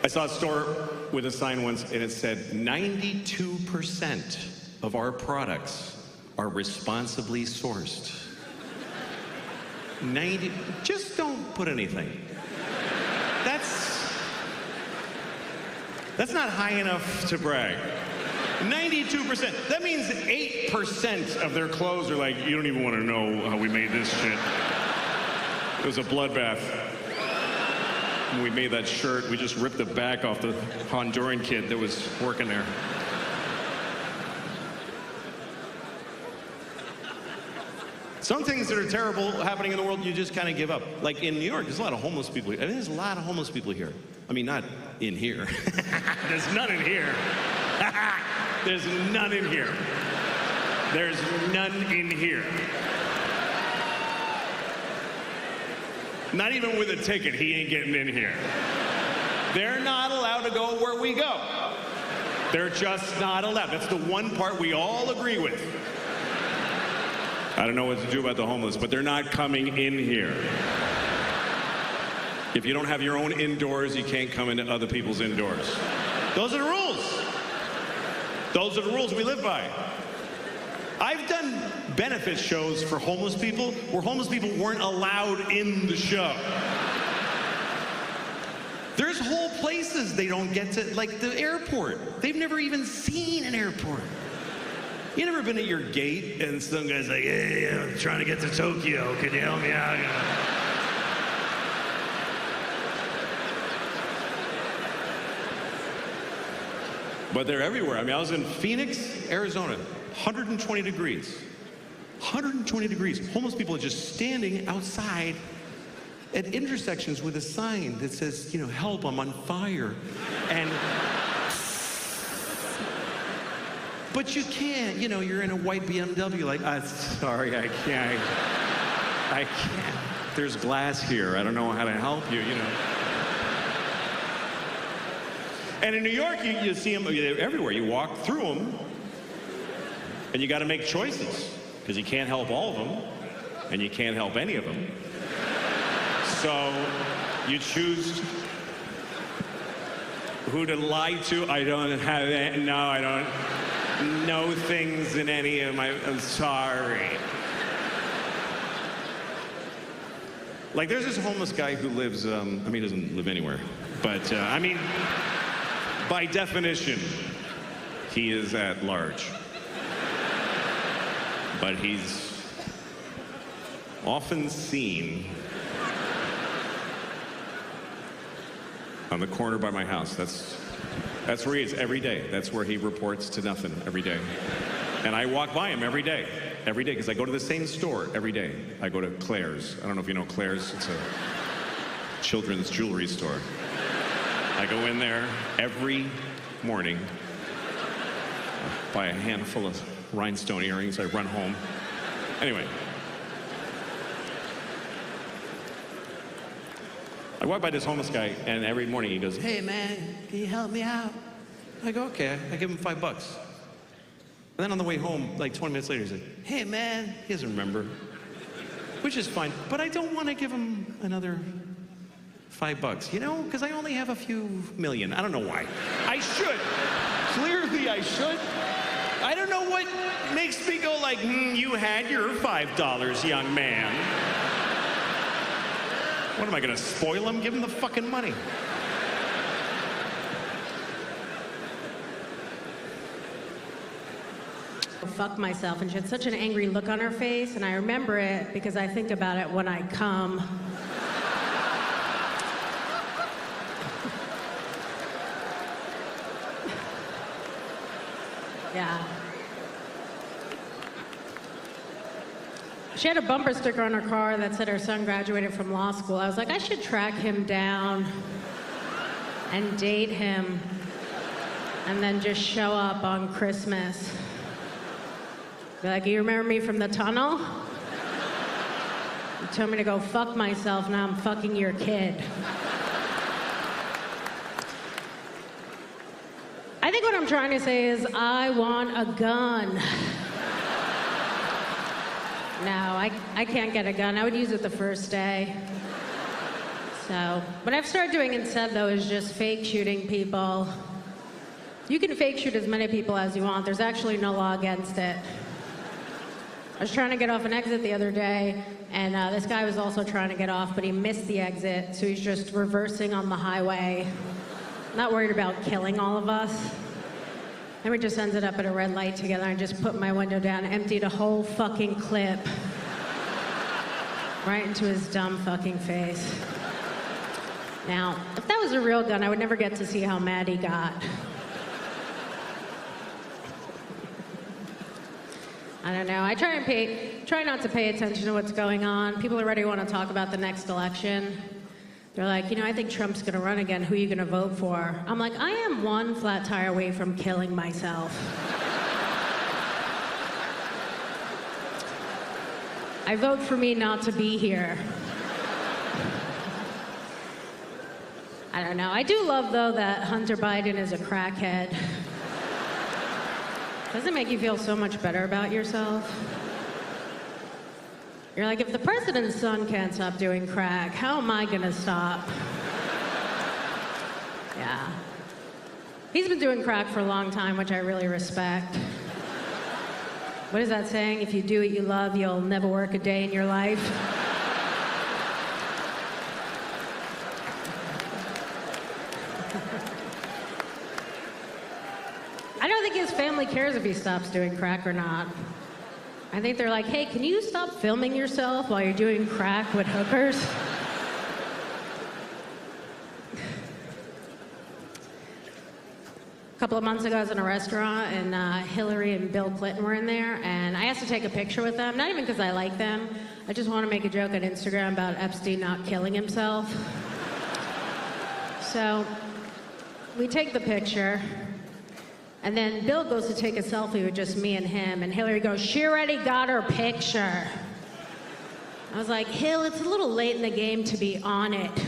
I saw a store with a sign once, and it said, 92% of our products are responsibly sourced. 90, just don't put anything. That's not high enough to brag. 92%. That means 8% of their clothes are like, you don't even want to know how we made this shit. It was a bloodbath. When we made that shirt, we just ripped the back off the Honduran kid that was working there. Some things that are terrible happening in the world, you just kind of give up. Like in New York, there's a lot of homeless people. I mean, there's a lot of homeless people here. I mean, not in here. There's none in here. There's none in here. There's none in here. Not even with a ticket, he ain't getting in here. They're not allowed to go where we go. They're just not allowed. That's the one part we all agree with. I don't know what to do about the homeless, but they're not coming in here. If you don't have your own indoors, you can't come into other people's indoors. Those are the rules. Those are the rules we live by. I've done benefit shows for homeless people where homeless people weren't allowed in the show. There's whole places they don't get to, like the airport. They've never even seen an airport. You never been at your gate and some guy's like, hey, I'm trying to get to Tokyo. Can you help me out? But they're everywhere. I mean, I was in Phoenix, Arizona, 120 degrees. 120 degrees. Homeless people are just standing outside at intersections with a sign that says, you know, help, I'm on fire. And but you can't, you know, you're in a white BMW, like, sorry, I can't. There's glass here. I don't know how to help you, you know. And in New York, you see them everywhere. You walk through them, and you got to make choices, because you can't help all of them, and you can't help any of them. So you choose who to lie to. I don't have that. No, I don't know things in any of my, I'm sorry. Like, there's this homeless guy who lives, I mean, he doesn't live anywhere, but, I mean, by definition, he is at large. But he's often seen on the corner by my house. That's where he is every day. That's where he reports to nothing every day. And I walk by him every day, because I go to the same store every day. I go to Claire's. I don't know if you know Claire's. It's a children's jewelry store. I go in there every morning, buy a handful of rhinestone earrings. I run home. Anyway. I walk by this homeless guy, and every morning he goes, hey, man, can you help me out? I go, okay. I give him $5. And then on the way home, like 20 minutes later, he said, hey, man, he doesn't remember, which is fine, but I don't want to give him another $5, you know, because I only have a few million. I don't know why. I should. Clearly, I should. I don't know what makes me go like, you had your $5, young man. What am I gonna spoil him? Give him the fucking money. Fuck myself, and she had such an angry look on her face, and I remember it because I think about it when I come. Yeah. She had a bumper sticker on her car that said her son graduated from law school. I was like, I should track him down and date him and then just show up on Christmas. Be like, you remember me from the tunnel? You told me to go fuck myself, now I'm fucking your kid. I think what I'm trying to say is, I want a gun. No, I can't get a gun. I would use it the first day. So what I've started doing instead, though, is just fake shooting people. You can fake shoot as many people as you want. There's actually no law against it. I was trying to get off an exit the other day, and this guy was also trying to get off, but he missed the exit, so he's just reversing on the highway. Not worried about killing all of us. And we just ended up at a red light together. I just put my window down, emptied a whole fucking clip right into his dumb fucking face. Now, if that was a real gun, I would never get to see how mad he got. I don't know. I try not to pay attention to what's going on. People already want to talk about the next election. They're like, I think Trump's going to run again. Who are you going to vote for? I'm like, I am one flat tire away from killing myself. I vote for me not to be here. I don't know. I do love, though, that Hunter Biden is a crackhead. Doesn't it make you feel so much better about yourself? You're like, if the president's son can't stop doing crack, how am I gonna stop? Yeah. He's been doing crack for a long time, which I really respect. What is that saying? If you do what you love, you'll never work a day in your life. I don't think his family cares if he stops doing crack or not. I think they're like, hey, can you stop filming yourself while you're doing crack with hookers? A couple of months ago, I was in a restaurant, and Hillary and Bill Clinton were in there, and I asked to take a picture with them, not even because I like them. I just want to make a joke on Instagram about Epstein not killing himself. So we take the picture. And then Bill goes to take a selfie with just me and him, and Hillary goes, she already got her picture. I was like, Hill, it's a little late in the game to be on it.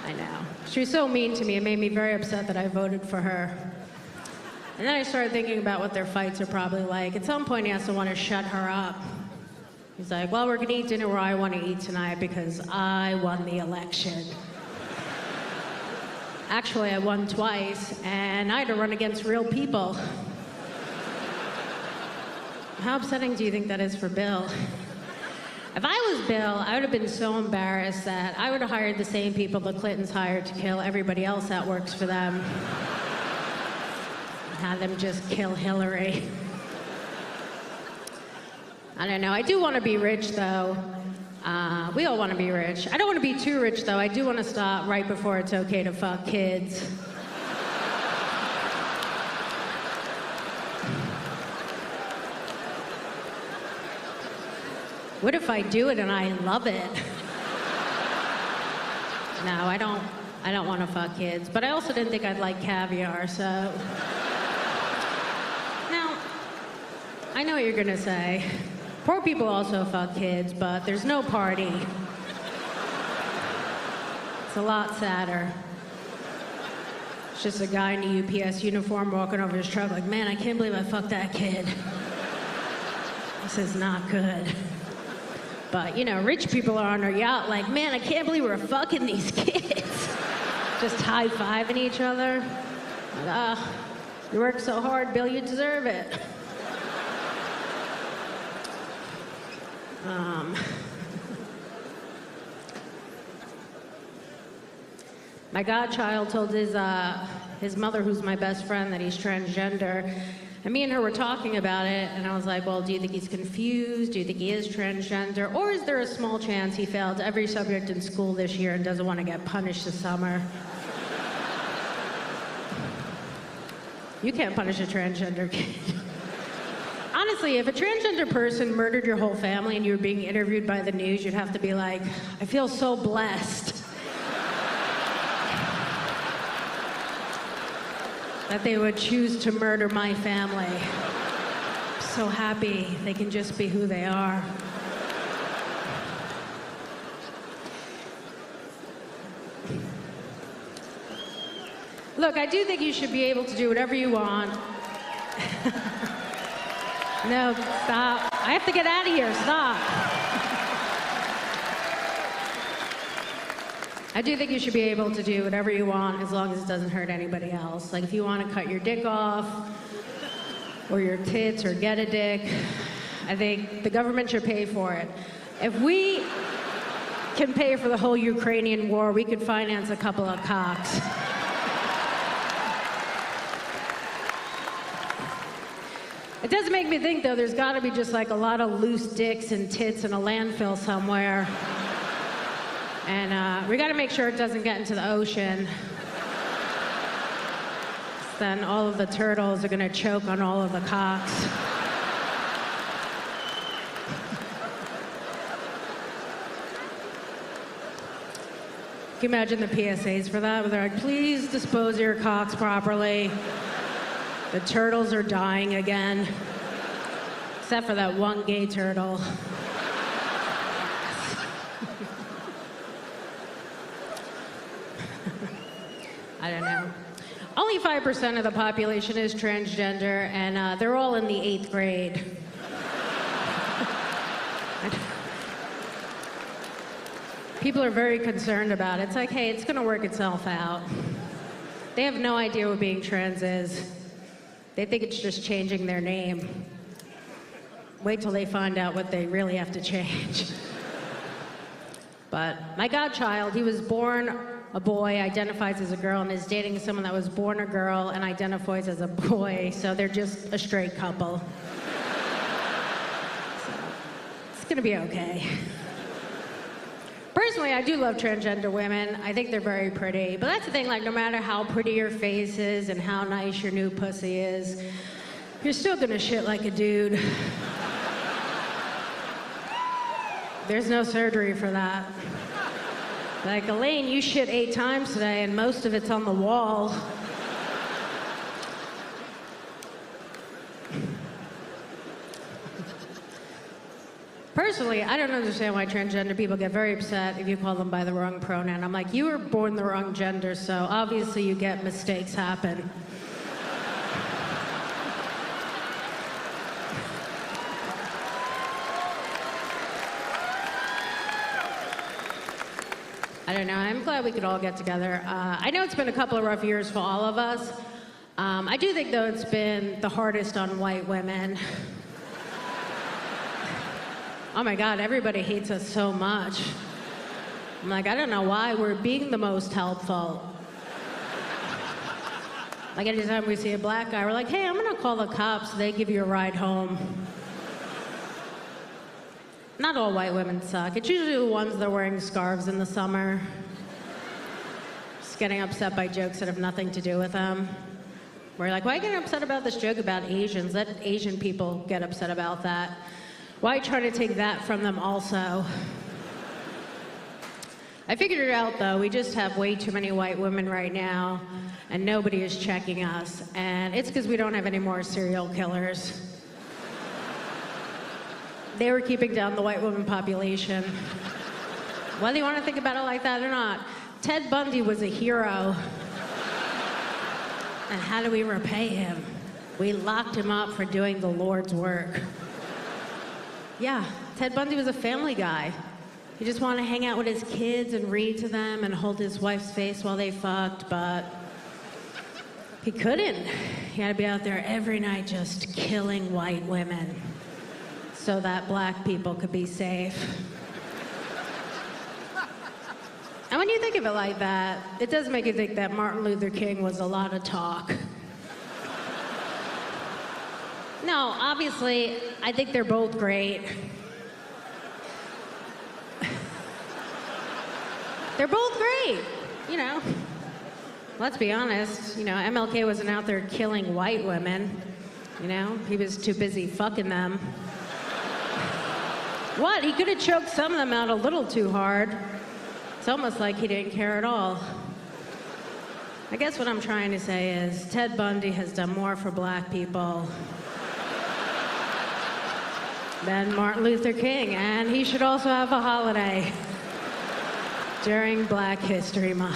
I know. She was so mean to me, it made me very upset that I voted for her. And then I started thinking about what their fights are probably like. At some point, he has to want to shut her up. He's like, well, we're gonna eat dinner where I want to eat tonight because I won the election. Actually, I won twice, and I had to run against real people. How upsetting do you think that is for Bill? If I was Bill, I would have been so embarrassed that I would have hired the same people the Clintons hired to kill everybody else that works for them. Have them just kill Hillary. I don't know. I do want to be rich, though. We all want to be rich. I don't want to be too rich, though. I do want to stop right before it's okay to fuck kids. What if I do it and I love it? No, I don't want to fuck kids. But I also didn't think I'd like caviar, so... Now, I know what you're going to say. Poor people also fuck kids, but there's no party. It's a lot sadder. It's just a guy in a UPS uniform walking over his truck like, man, I can't believe I fucked that kid. This is not good. But, rich people are on their yacht like, man, I can't believe we're fucking these kids. Just high-fiving each other. Like, you worked so hard, Bill, you deserve it. My godchild told his mother, who's my best friend, that he's transgender. And me and her were talking about it, and I was like, well, do you think he's confused? Do you think he is transgender? Or is there a small chance he failed every subject in school this year and doesn't want to get punished this summer? You can't punish a transgender kid. Honestly, if a transgender person murdered your whole family and you were being interviewed by the news, you'd have to be like, I feel so blessed that they would choose to murder my family. I'm so happy they can just be who they are. Look, I do think you should be able to do whatever you want. No, stop. I have to get out of here. Stop. I do think you should be able to do whatever you want as long as it doesn't hurt anybody else. Like if you want to cut your dick off, or your tits, or get a dick, I think the government should pay for it. If we can pay for the whole Ukrainian war, we could finance a couple of cocks. It does make me think, though, there's got to be just like a lot of loose dicks and tits in a landfill somewhere. And we got to make sure it doesn't get into the ocean. Then all of the turtles are going to choke on all of the cocks. Can you imagine the PSAs for that? Where they're like, please dispose of your cocks properly. The turtles are dying again. Except for that one gay turtle. I don't know. Only 5% of the population is transgender, and they're all in the 8th grade. People are very concerned about it. It's like, hey, it's gonna work itself out. They have no idea what being trans is. They think it's just changing their name. Wait till they find out what they really have to change. But my godchild, he was born a boy, identifies as a girl, and is dating someone that was born a girl and identifies as a boy, so they're just a straight couple. So, it's gonna be okay. Personally, I do love transgender women. I think they're very pretty. But that's the thing, like, no matter how pretty your face is and how nice your new pussy is, you're still gonna shit like a dude. There's no surgery for that. Like, Elaine, you shit 8 times today, and most of it's on the wall. Personally, I don't understand why transgender people get very upset if you call them by the wrong pronoun. I'm like, you were born the wrong gender, so obviously you get mistakes happen. I don't know, I'm glad we could all get together. I know it's been a couple of rough years for all of us. I do think, though, it's been the hardest on white women. Oh my God, everybody hates us so much. I'm like, I don't know why, we're being the most helpful. Like anytime we see a black guy, we're like, hey, I'm gonna call the cops, they give you a ride home. Not all white women suck. It's usually the ones that are wearing scarves in the summer. Just getting upset by jokes that have nothing to do with them. We're like, why are you getting upset about this joke about Asians? Let Asian people get upset about that. Why try to take that from them also? I figured it out, though. We just have way too many white women right now, and nobody is checking us. And it's because we don't have any more serial killers. They were keeping down the white woman population. Whether you want to think about it like that or not, Ted Bundy was a hero. And how do we repay him? We locked him up for doing the Lord's work. Yeah, Ted Bundy was a family guy. He just wanted to hang out with his kids and read to them and hold his wife's face while they fucked, but he couldn't. He had to be out there every night just killing white women so that black people could be safe. And when you think of it like that, it does make you think that Martin Luther King was a lot of talk. No, obviously, I think they're both great. They're both great, you know. Let's be honest, you know, MLK wasn't out there killing white women, you know. He was too busy fucking them. What? He could have choked some of them out a little too hard. It's almost like he didn't care at all. I guess what I'm trying to say is Ted Bundy has done more for black people than Martin Luther King, and he should also have a holiday during Black History Month.